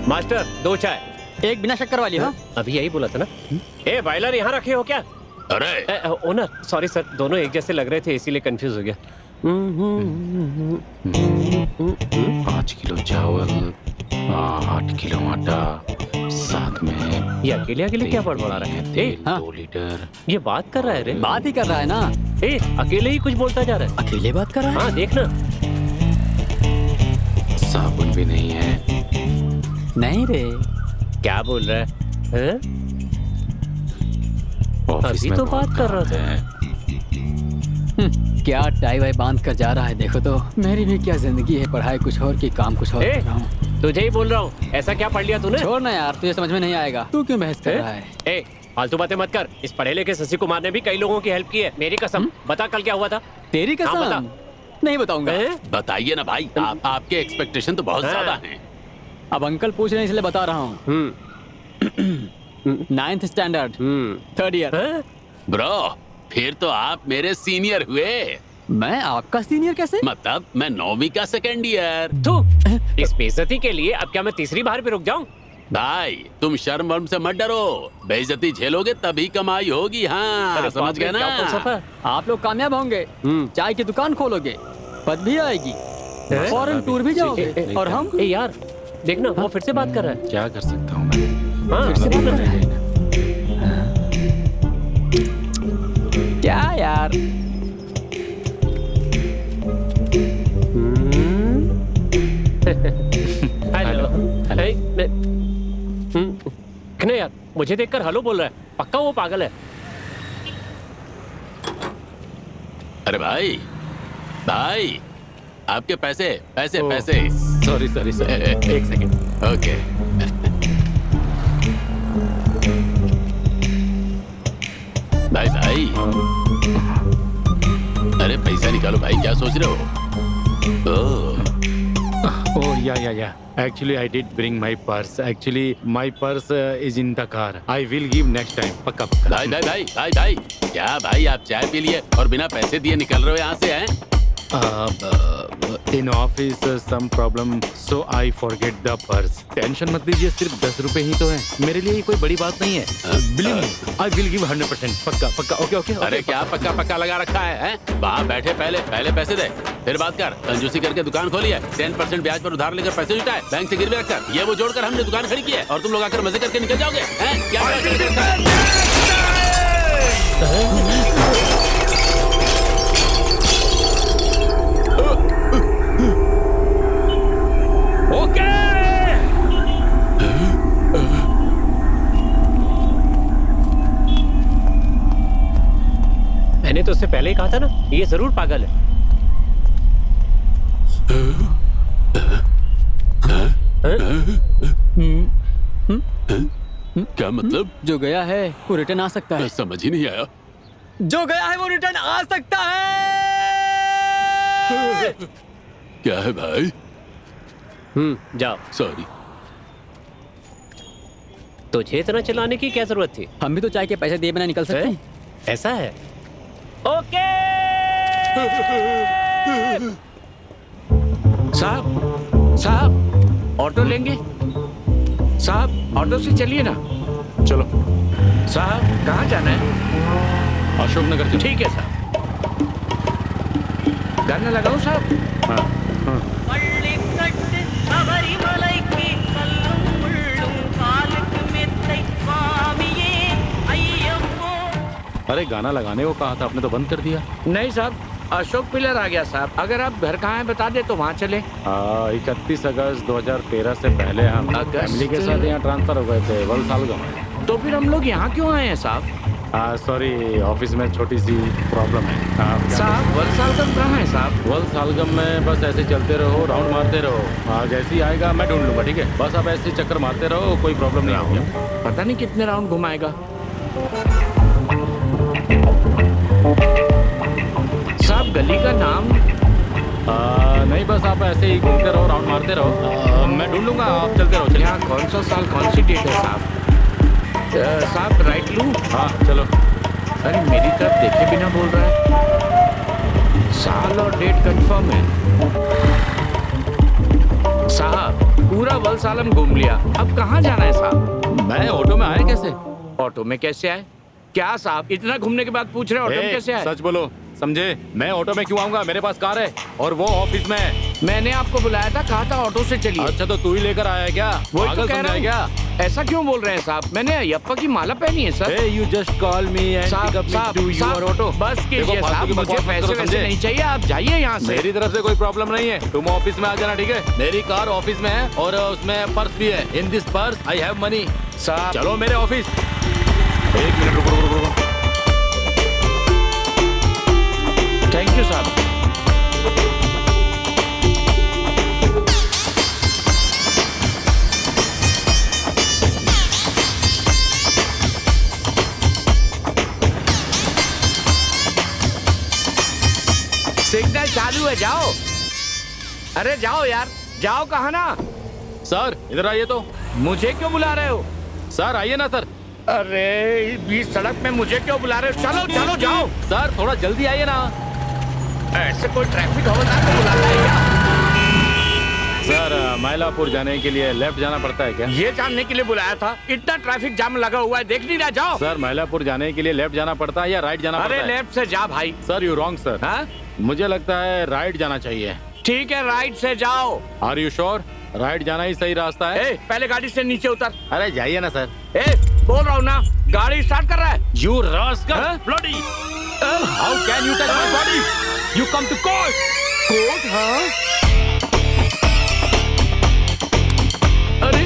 Master 2 चाय। एक बिना शक्कर वाली हो। अभी यही बोला था ना। ए बॉयलर यहाँ रखे हो क्या? अरे ओनर सॉरी सर, दोनों एक जैसे लग रहे थे इसीलिए कंफ्यूज हो गया। 5 किलो चावल, 8 किलो आटा, साथ में ये अकेले अकेले क्या बड़बड़ा रहा है? ए, 2 लीटर। ये बात कर रहा है रे। बात ही कर रहा है ना। ए अकेले ही कुछ बोलता जा रहा है। अकेले बात कर रहा है। हाँ देखना। साबुन भी नहीं है। नहीं रे। क्या बोल रहा है? ऑफिस अभी में तो बहुत बात कर रहा काम था। है। क्या टाई वाई बांध कर जा रहा है, देखो तो। मेरी भी क्या जिंदगी है, पढ़ाई कुछ और की काम कुछ और ए, कर रहा हूँ। तुझे ही बोल रहा हूँ, ऐसा क्या पढ़ लिया तूने? छोड़ ना यार, तुझे समझ में नहीं आएगा। तू क्यों बहस कर रहा है? ए फालतू बातें मत कर। इस पढ़े लिखे शशि कुमार ने भी कई लोगों की हेल्प की है। मेरी कसम। बता कल क्या हुआ था? तेरी हाँ, कसम? बता। नहीं बताऊंगा। बताइए ना भाई, आपके एक्सपेक्टेशन तो बहुत हाँ। ज्यादा हैं। अब अंकल पूछ रहे हैं इसलिए बता रहा हूँ। 9th standard 3rd year. Bro, फिर तो आप मेरे सीनियर हुए। मैं आपका सीनियर कैसे? मतलब मैं 9वीं का 2nd ईयर। तू इस बेइज्जती के लिए अब क्या मैं तीसरी बार भी रुक जाऊं? भाई तुम शर्म वर्म से मत डरो, बेइज्जती झेलोगे तभी कमाई होगी। हाँ अरे समझ बाप रे, गए ना। क्या फलसफा? आप लोग कामयाब होंगे, चाय की दुकान खोलोगे, पद भी आएगी, हैं? फॉरेन टूर भी जाओगे। और हम ए यार देखना, वो फिर से बात कर रहा है। क्या कर सकता हूँ मैं? हाँ फिर से बात कर रहा है। क्या यार? हेलो। नहीं यार, मुझे देखकर हेलो बोल रहा है। पक्का वो पागल है। अरे भाई भाई, आपके पैसे पैसे ओह। पैसे। सॉरी सॉरी सॉरी, एक सेकंड। ओके। भाई भाई, अरे पैसा निकालो भाई, क्या सोच रहे हो? ओह, Oh, yeah. Actually, I did bring my purse. Actually, my purse is in the car. I will give next time. पक्का पक्का। भाई भाई भाई भाई भाई, क्या भाई आप चाय पी लिए और बिना पैसे दिए निकल रहे हो यहाँ से? हैं? In office some problem, so I forget the purse. Tension मत लीजिए, सिर्फ 10 रुपए ही तो है। मेरे लिए ये कोई बड़ी बात नहीं है। Believe me, I will give 100%. पक्का पक्का। ओके। अरे क्या पक्का पक्का लगा रखा है? वहाँ बैठे पहले पैसे दे, फिर बात कर। कंजूसी करके दुकान खोली है, 10% ब्याज पर उधार लेकर पैसे जुटाए, बैंक से गिरवी रखकर। ये वो जोड़कर हमने दुकान खड़ी की है और तुम लोग आकर मजे करके निकल जाओगे? हैं? क्या ओके। मैंने तो उससे पहले ही कहा था ना, ये जरूर पागल है। क्या मतलब? जो गया है वो रिटर्न आ सकता है। समझ ही नहीं आया। जो गया है वो रिटर्न आ सकता है। क्या है भाई? जाओ। सॉरी। तुझे इतना चलाने की क्या जरूरत थी? हम भी तो चाय के पैसे दिए बिना निकल सकते हैं। ऐसा है? ओके। साहब ऑटो लेंगे? साहब ऑटो से चलिए ना। चलो। साहब कहाँ जाना है? अशोक नगर चलो। ठीक है साहब। गाना लगाऊं साहब? हाँ। பள்ளிக்கட்டு சபரிமலைக்கு கல்லும் முள்ளும் காலுக்கு மெத்தை சுவாமியே ஐயப்போ. अरे गाना लगाने को कहा था, आपने तो बंद कर दिया। नहीं साहब, अशोक पिलर आ गया साहब। अगर आप घर कहाँ है बता दे तो वहाँ चले। 31 अगस्त 2013 से पहले हम अगस्त? फैमिली के साथ यहाँ ट्रांसफर हो गए थे वलसालगम में। तो फिर हम लोग यहाँ क्यों आए हैं साहब? सॉरी, ऑफिस में छोटी सी प्रॉब्लम है। साहब वलसालगम कहाँ है साहब? वलसालगम में बस ऐसे चलते रहो, राउंड मारते रहो। जैसे ही आएगा मैं ढूंढ लूंगा, ठीक है? बस आप ऐसे चक्कर मारते रहो, कोई प्रॉब्लम नहीं होगी। पता नहीं कितने राउंड घुमाएगा। साहब गली का नाम? नहीं, बस आप ऐसे ही घूमते रहो, राउंड मारते रहो। मैं ढूंढ लूंगा, आप चलते रहो। चलिए। यहाँ कौन सा साल कौन सी डेट है साहब? साहब राइट लूँ? हाँ चलो। अरे मेरी तरफ देखे बिना बोल रहा है। साल और डेट कंफर्म है साहब। पूरा वलसालम घूम लिया, अब कहाँ जाना है साहब? मैं ऑटो में आया कैसे? ऑटो में कैसे आए? क्या साहब इतना घूमने के बाद पूछ रहे हैं ऑटो में कैसे आए? सच बोलो, समझे? मैं ऑटो में क्यों आऊंगा? मेरे पास कार है और वो ऑफिस में है। मैंने आपको बुलाया था, कहा था ऑटो से चलिए। अच्छा तो तू ही लेकर आया है क्या? वही तो पागल कह समझा रहा है क्या? ऐसा क्यों बोल रहे हैं साहब? मैंने अयप्पा की माला पहनी है sir. Hey, you just call me and pick up me to your auto. बस कीजिए देखो, फालतू साहब, की मुझे बकवास मत पैसे करो, वैसे समझे? नहीं चाहिए, आप जाइए यहाँ से। मेरी तरफ से कोई प्रॉब्लम नहीं है, तुम ऑफिस में आ जाना, ठीक है? मेरी कार ऑफिस में है और उसमें पर्स भी है। In this purse I have money. साहब चलो मेरे ऑफिस। एक मिनट रुको रुको रुको। थैंक यू साहब। सिग्नल चालू है, जाओ। अरे जाओ यार, जाओ। कहा ना? सर इधर आइए तो। मुझे क्यों बुला रहे हो? सर आइए ना सर। अरे बीच सड़क में मुझे क्यों बुला रहे हो? चलो चलो जाओ। सर थोड़ा जल्दी आइए ना। ऐसे कोई ट्रैफिक हवलदार को बुलाता है क्या? सर मायलापुर जाने के लिए लेफ्ट जाना पड़ता है क्या? ये जानने के लिए बुलाया था, इतना ट्रैफिक जाम लगा हुआ है, देख नहीं रहा? जाओ। सर मायलापुर जाने के लिए लेफ्ट जाना पड़ता है या राइट जाना पड़ता अरे है? लेफ्ट से जा भाई। Sir you wrong sir. हाँ? मुझे लगता है राइट जाना चाहिए। ठीक है, राइट से जाओ। Are you sure? राइट जाना ही सही रास्ता है? पहले गाड़ी से नीचे उतर। अरे जाइए ना सर। बोल रहा हूँ ना, गाड़ी स्टार्ट कर रहा है। You rascal! हाँ? Bloody! How can you touch my body? You come to court! Court? हाँ? अरे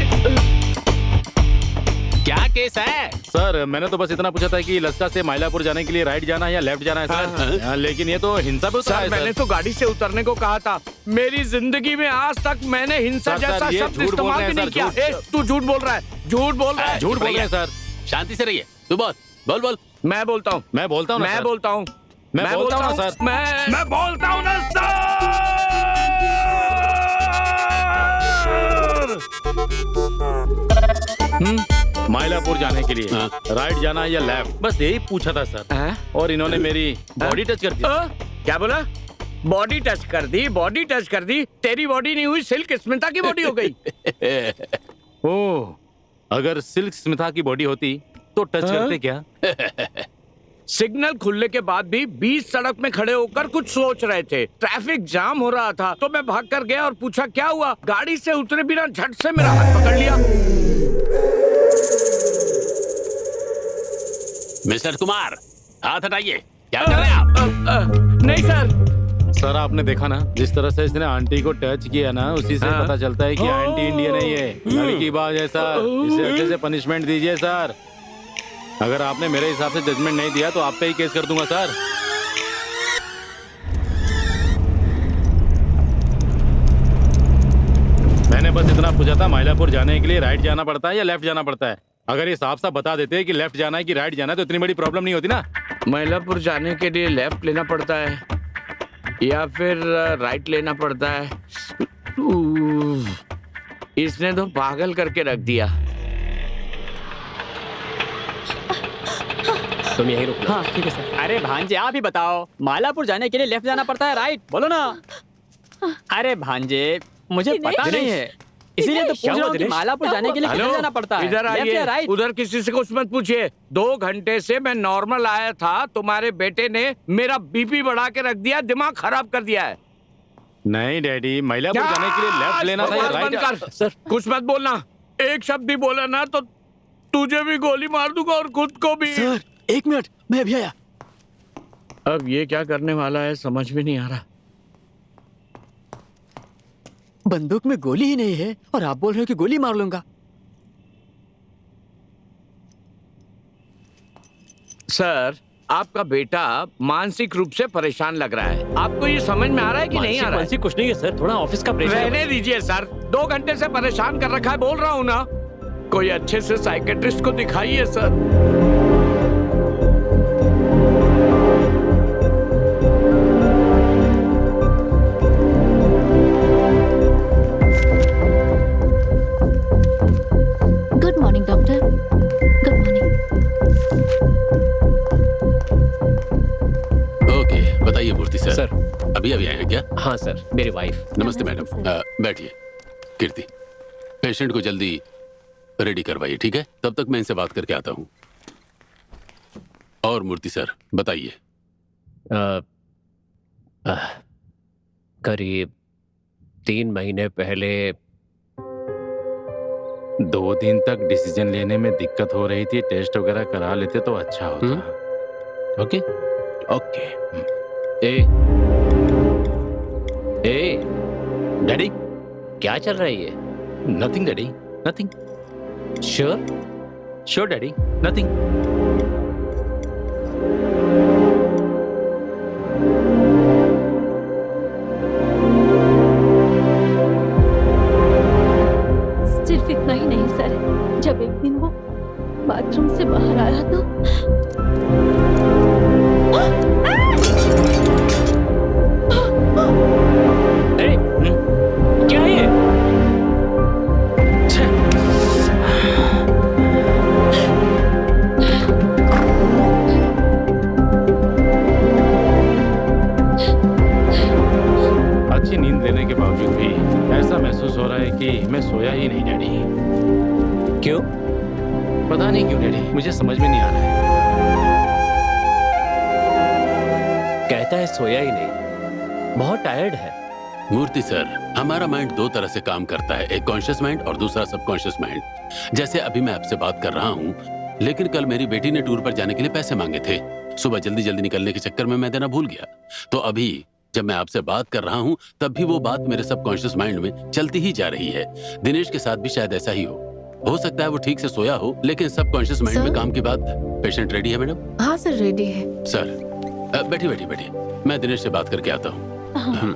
क्या केस है? सर मैंने तो बस इतना पूछा था कि लस्का से मायलापुर जाने के लिए राइट जाना है या लेफ्ट जाना है सर। हाँ। लेकिन ये तो हिंसा पे उतरा सर है मैंने सर। तो गाड़ी से उतरने को कहा था। मेरी जिंदगी में आज तक मैंने हिंसा सर, जैसा ये शब्द झूठ बोल इस्तेमाल रहे भी हैं, नहीं सर, किया। झूठ। तू झूठ बोल रहा है, झूठ बोल रहा है। झूठ बोल रहे हैं सर। शांति से रहिए। तू बोल बोल बोल। मैं बोलता हूँ, मैं बोलता हूँ ना मैं सर। बोलता हूँ, मैं बोलता हूँ ना सर। मैं बोलता हूँ ना सर। मायलापुर जाने के लिए हाँ। राइट जाना है या लेफ्ट, बस यही पूछा था सर। हाँ? और इन्होंने मेरी बॉडी टच कर दी। क्या बोला? बॉडी टच कर दी? बॉडी टच कर दी? तेरी बॉडी नहीं हुई, सिल्क स्मिता की बॉडी हो गई। ओह, अगर सिल्क स्मिता की बॉडी होती तो टच हाँ? करते क्या? सिग्नल खुलने के बाद भी बीच सड़क में खड़े होकर कुछ सोच रहे थे। ट्रैफिक जाम हो रहा था तो मैं भाग कर गया और पूछा क्या हुआ। गाड़ी से उतरे बिना झट से मेरा हाथ पकड़ लिया। मिस्टर कुमार, हाथ हटाइए। क्या कर रहे हैं आप? नहीं सर। सर आपने देखा ना, जिस तरह से इसने आंटी को टच किया ना, उसी से हाँ। पता चलता है कि आंटी इंडियन नहीं है, लड़की बाज है सर। इसे अच्छे से पनिशमेंट दीजिए सर। अगर आपने मेरे हिसाब से जजमेंट नहीं दिया तो आप पे ही केस कर दूंगा सर। मैंने बस इतना पूछा था, मायलापुर जाने के लिए राइट जाना पड़ता है या लेफ्ट जाना पड़ता है? अगर ये साफ साफ बता देते कि लेफ्ट जाना है कि राइट जाना है तो इतनी बड़ी प्रॉब्लम नहीं होती ना। मैलापुर जाने के लिए लेफ्ट लेना पड़ता है या फिर राइट लेना पड़ता है? इसने तो पागल करके रख दिया। तुम यहीं रुकना। हाँ ठीक है सर। अरे भांजे आप ही बताओ, मालापुर जाने के लिए लेफ्ट जाना पड़ता है राइट? बोलो ना। अरे भांजे मुझे पता नहीं है, इसीलिए तो पूछ रहा हूँ कि मालापुर जाने के लिए किधर जाना पड़ता है, इधर लेफ्ट या आइए। राइट? उधर किसी से कुछ मत पूछिए। 2 घंटे से मैं नॉर्मल आया था, तुम्हारे बेटे ने मेरा बीपी बढ़ा के रख दिया, दिमाग खराब कर दिया है। नहीं डैडी, मायलापुर जाने के लिए लेफ्ट लेना था या बकवास बंद राइट? कर। सर कुछ मत बोलना, एक शब्द भी बोला ना तो तुझे भी गोली मार दूंगा और खुद को भी। सर 1 मिनट, मैं अभी आया। अब ये क्या करने वाला है समझ में नहीं आ रहा। बंदूक में गोली ही नहीं है और आप बोल रहे हो कि गोली मार लूंगा। सर आपका बेटा मानसिक रूप से परेशान लग रहा है, आपको ये समझ में आ रहा है कि नहीं आ रहा है? मानसिक कुछ नहीं है सर, थोड़ा ऑफिस का प्रेशर है। रहने दीजिए सर, 2 घंटे से परेशान कर रखा है, बोल रहा हूँ ना। कोई अच्छे से साइकेट्रिस्ट को दिखाइए sir. Good morning doctor. Good morning. Okay, बताइए मूर्ति सर। सर। अभी आए हैं क्या? हाँ सर, मेरी वाइफ। नमस्ते मैडम। बैठिए। कीर्ति पेशेंट को जल्दी रेडी करवाइए, ठीक है? तब तक मैं इनसे बात करके आता हूँ। और मूर्ति सर बताइए। करीब 3 महीने पहले 2 दिन तक डिसीजन लेने में दिक्कत हो रही थी, टेस्ट वगैरह करा लेते तो अच्छा होता। ओके। ओके। ए ए डैडी, क्या चल रहा है ये? Nothing daddy, nothing. Sure? Sure daddy, nothing. सिर्फ इतना ही नहीं सर, जब एक दिन वो बाथरूम से बाहर आया तो अरे क्या है ये? अच्छी नींद लेने के बावजूद भी ऐसा महसूस हो रहा है कि मैं सोया ही नहीं डैडी। क्यों? पता नहीं क्यों डैडी, मुझे समझ में नहीं आ रहा है। कहता है सोया ही नहीं, बहुत टायर्ड है। मूर्ति सर, हमारा माइंड 2 तरह से काम करता है, एक कॉन्शियस माइंड और दूसरा सबकॉन्शियस माइंड। जैसे अभी मैं आपसे बात कर रहा हूँ, लेकिन कल मेरी बेटी ने टूर पर जाने के लिए पैसे मांगे थे। सुबह जल्दी जल्दी निकलने के चक्कर में मैं देना भूल गया। तो अभी जब मैं आपसे बात कर रहा हूँ, तब भी वो बात मेरे सबकॉन्शियस माइंड में चलती ही जा रही है। दिनेश के साथ भी शायद ऐसा ही हो सकता है वो ठीक से सोया हो, लेकिन सबकॉन्शियस माइंड में काम की बात। पेशेंट रेडी है मैडम? हाँ सर, रेडी है। सर बैठी, मैं दिनेश से बात करके आता हूँ।